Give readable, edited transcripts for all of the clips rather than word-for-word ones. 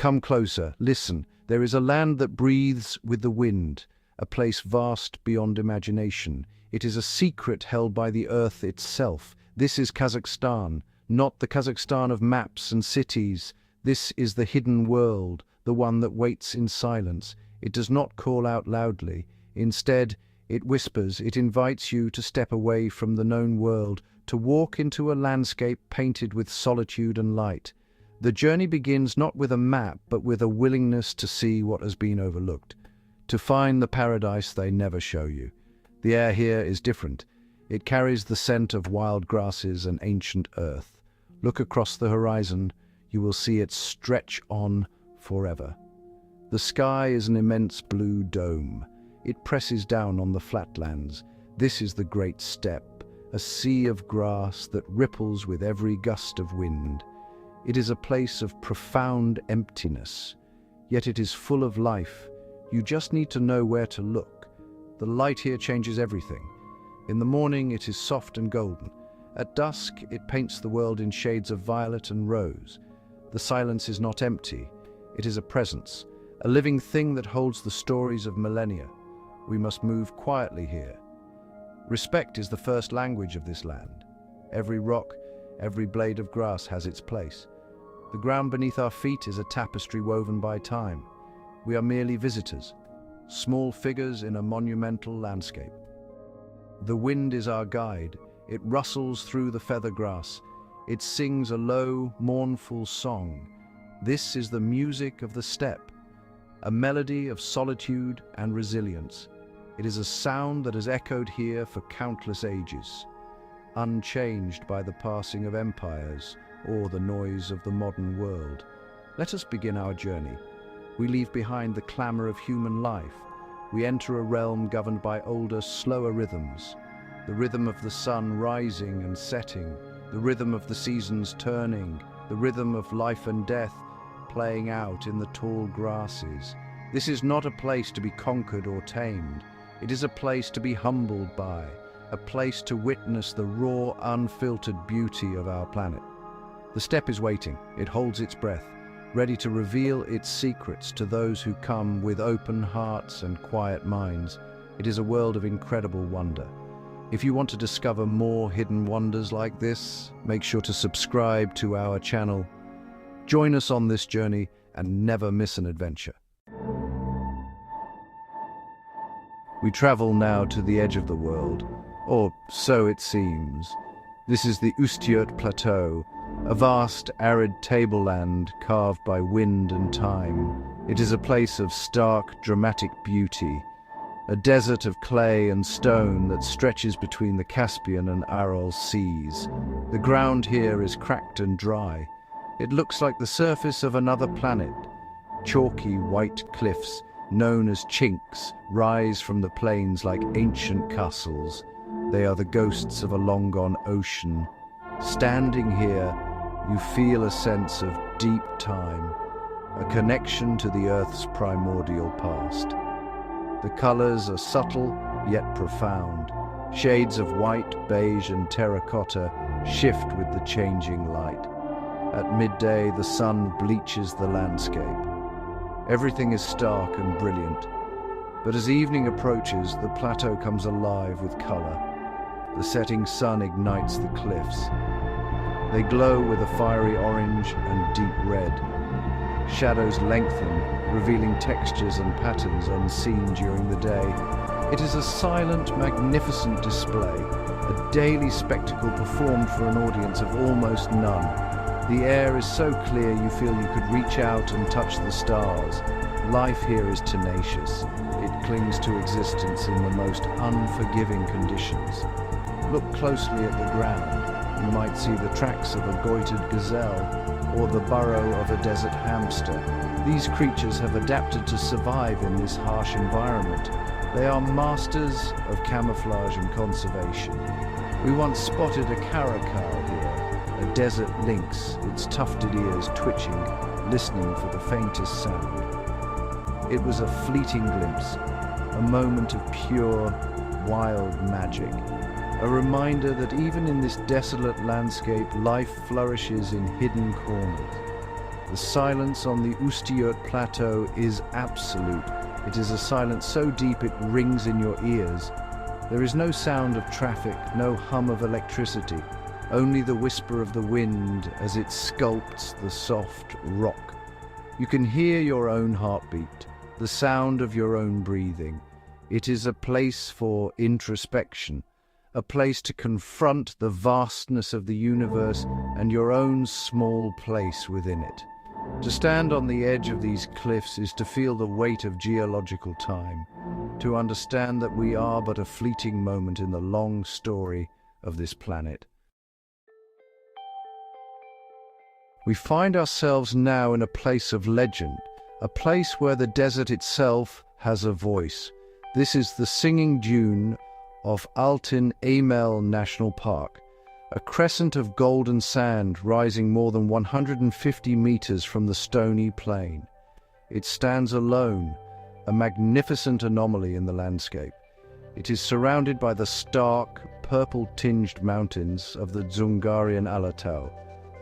Come closer, listen. There is a land that breathes with the wind, a place vast beyond imagination. It is a secret held by the earth itself. This is Kazakhstan, not the Kazakhstan of maps and cities. This is the hidden world, the one that waits in silence. It does not call out loudly. Instead, it whispers. It invites you to step away from the known world, to walk into a landscape painted with solitude and light. The journey begins not with a map, but with a willingness to see what has been overlooked, to find the paradise they never show you. The air here is different. It carries the scent of wild grasses and ancient earth. Look across the horizon. You will see it stretch on forever. The sky is an immense blue dome. It presses down on the flatlands. This is the Great Steppe, a sea of grass that ripples with every gust of wind. It is a place of profound emptiness, yet it is full of life. You just need to know where to look. The light here changes everything. In the morning, it is soft and golden. At dusk, it paints the world in shades of violet and rose. The silence is not empty. It is a presence, a living thing that holds the stories of millennia. We must move quietly here. Respect is the first language of this land. Every rock, every blade of grass has its place. The ground beneath our feet is a tapestry woven by time. We are merely visitors, small figures in a monumental landscape. The wind is our guide. It rustles through the feather grass. It sings a low, mournful song. This is the music of the steppe, a melody of solitude and resilience. It is a sound that has echoed here for countless ages, unchanged by the passing of empires or the noise of the modern world. Let us begin our journey. We leave behind the clamor of human life. We enter a realm governed by older, slower rhythms. The rhythm of the sun rising and setting, the rhythm of the seasons turning, the rhythm of life and death playing out in the tall grasses. This is not a place to be conquered or tamed. It is a place to be humbled by, a place to witness the raw, unfiltered beauty of our planet. The steppe is waiting. It holds its breath, ready to reveal its secrets to those who come with open hearts and quiet minds. It is a world of incredible wonder. If you want to discover more hidden wonders like this, make sure to subscribe to our channel. Join us on this journey and never miss an adventure. We travel now to the edge of the world, or so it seems. This is the Ustyurt Plateau, a vast, arid tableland carved by wind and time. It is a place of stark, dramatic beauty, a desert of clay and stone that stretches between the Caspian and Aral seas. The ground here is cracked and dry. It looks like the surface of another planet. Chalky white cliffs, known as chinks, rise from the plains like ancient castles. They are the ghosts of a long-gone ocean. Standing here, you feel a sense of deep time, a connection to the Earth's primordial past. The colors are subtle yet profound. Shades of white, beige, and terracotta shift with the changing light. At midday, the sun bleaches the landscape. Everything is stark and brilliant, but as evening approaches, the plateau comes alive with color. The setting sun ignites the cliffs. They glow with a fiery orange and deep red. Shadows lengthen, revealing textures and patterns unseen during the day. It is a silent, magnificent display, a daily spectacle performed for an audience of almost none. The air is so clear you feel you could reach out and touch the stars. Life here is tenacious. It clings to existence in the most unforgiving conditions. Look closely at the ground. You might see the tracks of a goited gazelle or the burrow of a desert hamster. These creatures have adapted to survive in this harsh environment. They are masters of camouflage and conservation. We once spotted a caracal here, a desert lynx, its tufted ears twitching, listening for the faintest sound. It was a fleeting glimpse, a moment of pure, wild magic. A reminder that even in this desolate landscape, life flourishes in hidden corners. The silence on the Ustiyurt Plateau is absolute. It is a silence so deep it rings in your ears. There is no sound of traffic, no hum of electricity, only the whisper of the wind as it sculpts the soft rock. You can hear your own heartbeat, the sound of your own breathing. It is a place for introspection, a place to confront the vastness of the universe and your own small place within it. To stand on the edge of these cliffs is to feel the weight of geological time, to understand that we are but a fleeting moment in the long story of this planet. We find ourselves now in a place of legend, a place where the desert itself has a voice. This is the singing dune of Altyn Amel National Park, a crescent of golden sand rising more than 150 meters from the stony plain. It stands alone, a magnificent anomaly in the landscape. It is surrounded by the stark, purple-tinged mountains of the Dzungarian Alatau.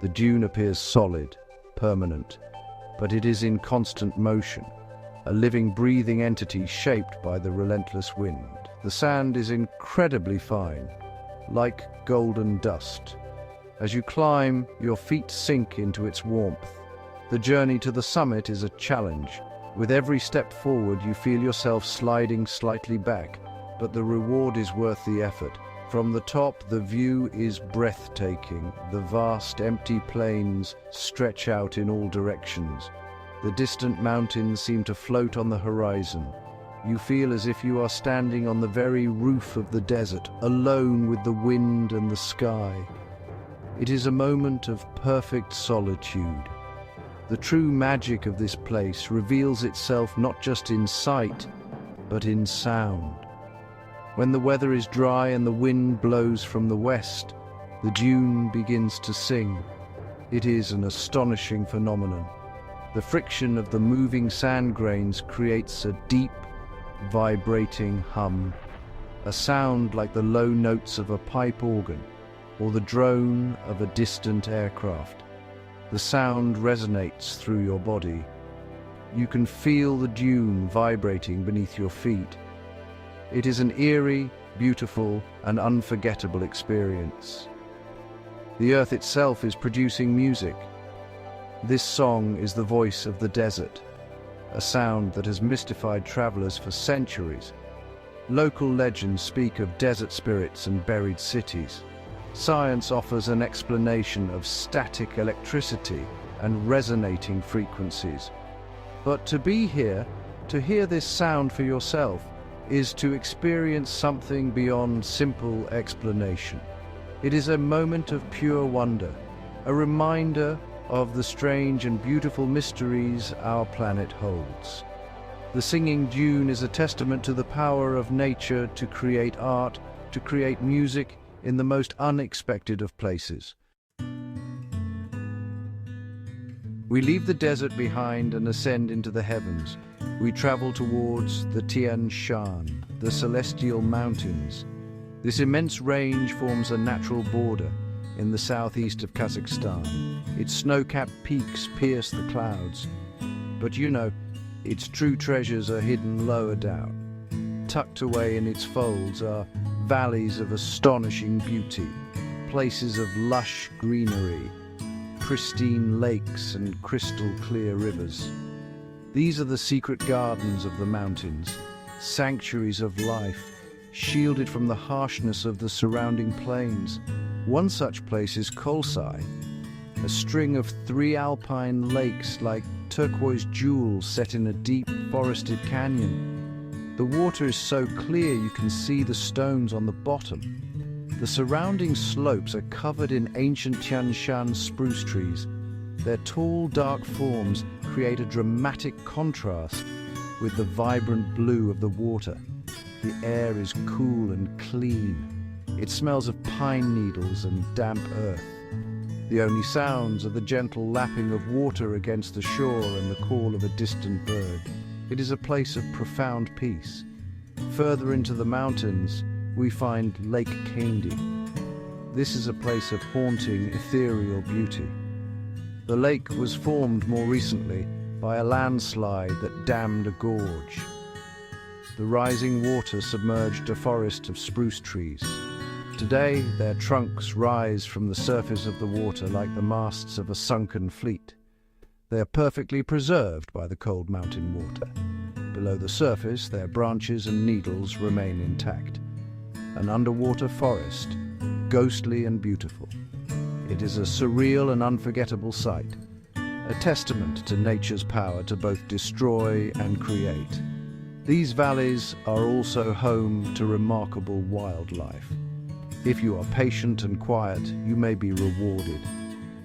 The dune appears solid, permanent, but it is in constant motion, a living, breathing entity shaped by the relentless wind. The sand is incredibly fine, like golden dust. As you climb, your feet sink into its warmth. The journey to the summit is a challenge. With every step forward, you feel yourself sliding slightly back, but the reward is worth the effort. From the top, the view is breathtaking. The vast, empty plains stretch out in all directions. The distant mountains seem to float on the horizon. You feel as if you are standing on the very roof of the desert, alone with the wind and the sky. It is a moment of perfect solitude. The true magic of this place reveals itself not just in sight, but in sound. When the weather is dry and the wind blows from the west, the dune begins to sing. It is an astonishing phenomenon. The friction of the moving sand grains creates a deep, vibrating hum, a sound like the low notes of a pipe organ or the drone of a distant aircraft. The sound resonates through your body. You can feel the dune vibrating beneath your feet. It is an eerie, beautiful, and unforgettable experience. The earth itself is producing music. This song is the voice of the desert, a sound that has mystified travelers for centuries. Local legends speak of desert spirits and buried cities. Science offers an explanation of static electricity and resonating frequencies. But to be here, to hear this sound for yourself, is to experience something beyond simple explanation. It is a moment of pure wonder, a reminder of the strange and beautiful mysteries our planet holds. The singing dune is a testament to the power of nature to create art, to create music in the most unexpected of places. We leave the desert behind and ascend into the heavens. We travel towards the Tien Shan, the celestial mountains. This immense range forms a natural border in the southeast of Kazakhstan. Its snow-capped peaks pierce the clouds. But you know, its true treasures are hidden lower down. Tucked away in its folds are valleys of astonishing beauty, places of lush greenery, pristine lakes and crystal-clear rivers. These are the secret gardens of the mountains, sanctuaries of life, shielded from the harshness of the surrounding plains. One such place is Kolsai, a string of 3 alpine lakes like turquoise jewels set in a deep forested canyon. The water is so clear you can see the stones on the bottom. The surrounding slopes are covered in ancient Tien Shan spruce trees. Their tall, dark forms create a dramatic contrast with the vibrant blue of the water. The air is cool and clean. It smells of pine needles and damp earth. The only sounds are the gentle lapping of water against the shore and the call of a distant bird. It is a place of profound peace. Further into the mountains, we find Lake Kandy. This is a place of haunting, ethereal beauty. The lake was formed more recently by a landslide that dammed a gorge. The rising water submerged a forest of spruce trees. Today, their trunks rise from the surface of the water like the masts of a sunken fleet. They are perfectly preserved by the cold mountain water. Below the surface, their branches and needles remain intact. An underwater forest, ghostly and beautiful. It is a surreal and unforgettable sight, a testament to nature's power to both destroy and create. These valleys are also home to remarkable wildlife. If you are patient and quiet, you may be rewarded.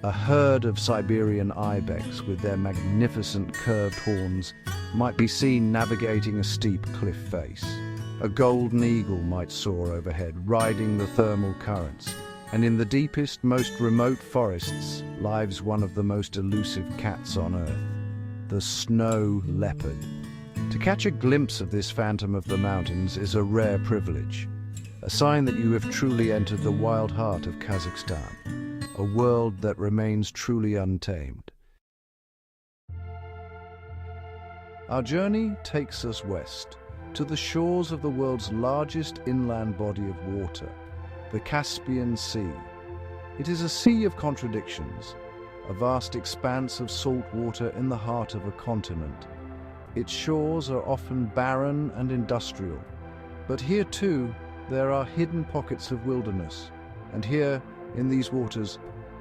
A herd of Siberian ibex with their magnificent curved horns might be seen navigating a steep cliff face. A golden eagle might soar overhead, riding the thermal currents. And in the deepest, most remote forests lives one of the most elusive cats on earth, the snow leopard. To catch a glimpse of this phantom of the mountains is a rare privilege, a sign that you have truly entered the wild heart of Kazakhstan, a world that remains truly untamed. Our journey takes us west, to the shores of the world's largest inland body of water, the Caspian Sea. It is a sea of contradictions, a vast expanse of salt water in the heart of a continent. Its shores are often barren and industrial, but here too there are hidden pockets of wilderness, and here, in these waters,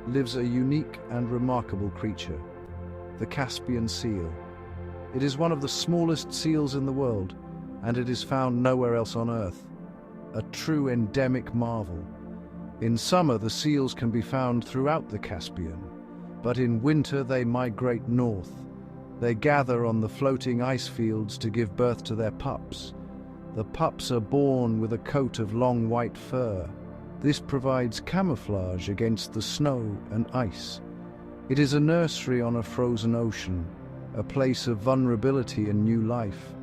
lives a unique and remarkable creature, the Caspian seal. It is one of the smallest seals in the world, and it is found nowhere else on Earth. A true endemic marvel. In summer, the seals can be found throughout the Caspian, but in winter they migrate north. They gather on the floating ice fields to give birth to their pups. The pups are born with a coat of long white fur. This provides camouflage against the snow and ice. It is a nursery on a frozen ocean, a place of vulnerability and new life.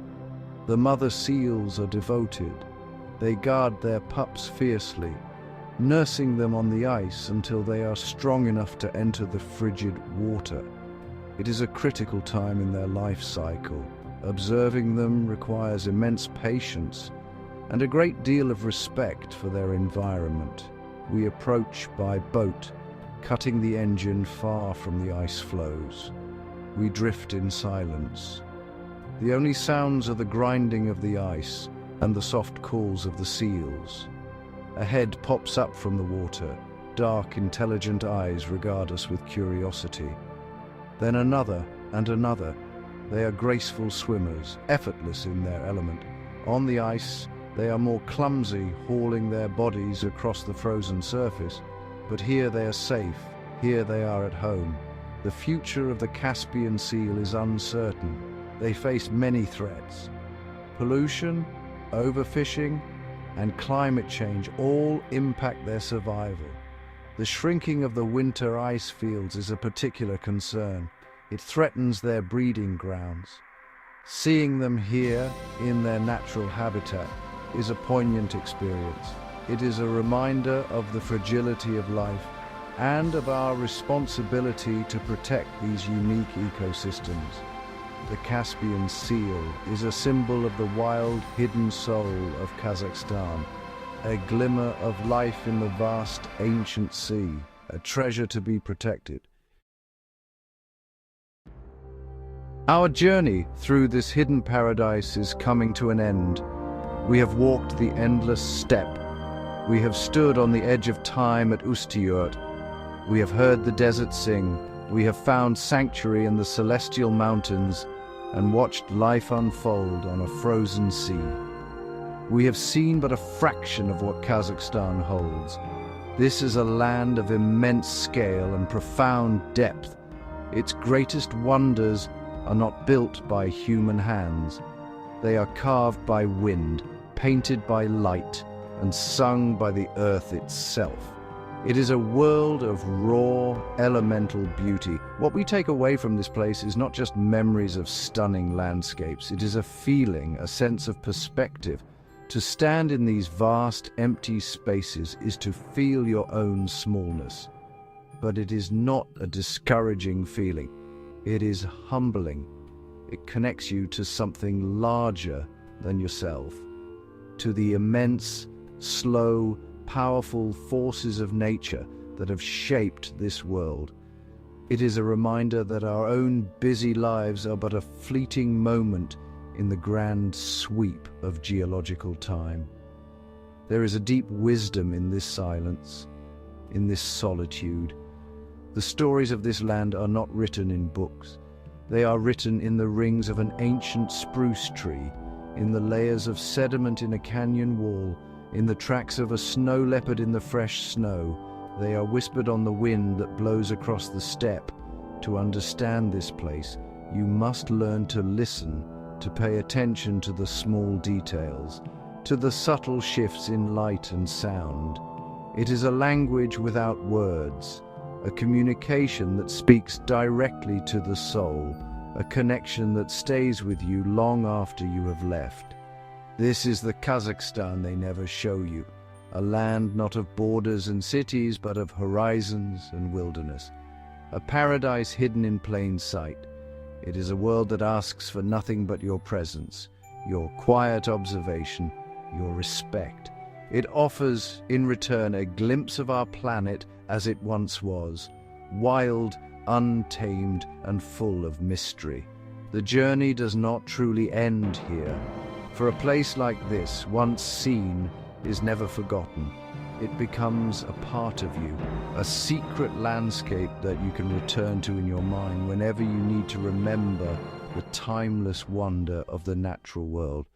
The mother seals are devoted. They guard their pups fiercely, nursing them on the ice until they are strong enough to enter the frigid water. It is a critical time in their life cycle. Observing them requires immense patience and a great deal of respect for their environment. We approach by boat, cutting the engine far from the ice floes. We drift in silence. The only sounds are the grinding of the ice and the soft calls of the seals. A head pops up from the water. Dark, intelligent eyes regard us with curiosity. Then another and another. They are graceful swimmers, effortless in their element. On the ice, they are more clumsy, hauling their bodies across the frozen surface. But here they are safe. Here they are at home. The future of the Caspian seal is uncertain. They face many threats. Pollution, overfishing, and climate change all impact their survival. The shrinking of the winter ice fields is a particular concern. It threatens their breeding grounds. Seeing them here in their natural habitat is a poignant experience. It is a reminder of the fragility of life and of our responsibility to protect these unique ecosystems. The Caspian seal is a symbol of the wild, hidden soul of Kazakhstan, a glimmer of life in the vast, ancient sea, a treasure to be protected. Our journey through this hidden paradise is coming to an end. We have walked the endless steppe. We have stood on the edge of time at Ustiyurt. We have heard the desert sing. We have found sanctuary in the celestial mountains and watched life unfold on a frozen sea. We have seen but a fraction of what Kazakhstan holds. This is a land of immense scale and profound depth. Its greatest wonders are not built by human hands. They are carved by wind, painted by light, and sung by the earth itself. It is a world of raw, elemental beauty. What we take away from this place is not just memories of stunning landscapes. It is a feeling, a sense of perspective. To stand in these vast, empty spaces is to feel your own smallness. but it is not a discouraging feeling. It is humbling. It connects you to something larger than yourself, to the immense, slow, powerful forces of nature that have shaped this world. It is a reminder that our own busy lives are but a fleeting moment in the grand sweep of geological time. There is a deep wisdom in this silence, in this solitude. The stories of this land are not written in books. They are written in the rings of an ancient spruce tree, in the layers of sediment in a canyon wall, in the tracks of a snow leopard in the fresh snow. They are whispered on the wind that blows across the steppe. To understand this place, you must learn to listen, to pay attention to the small details, to the subtle shifts in light and sound. It is a language without words, a communication that speaks directly to the soul, a connection that stays with you long after you have left. This is the Kazakhstan they never show you, a land not of borders and cities, but of horizons and wilderness, a paradise hidden in plain sight. It is a world that asks for nothing but your presence, your quiet observation, your respect. It offers, in return, a glimpse of our planet as it once was, wild, untamed, and full of mystery. The journey does not truly end here, for a place like this, once seen, is never forgotten. It becomes a part of you, a secret landscape that you can return to in your mind whenever you need to remember the timeless wonder of the natural world.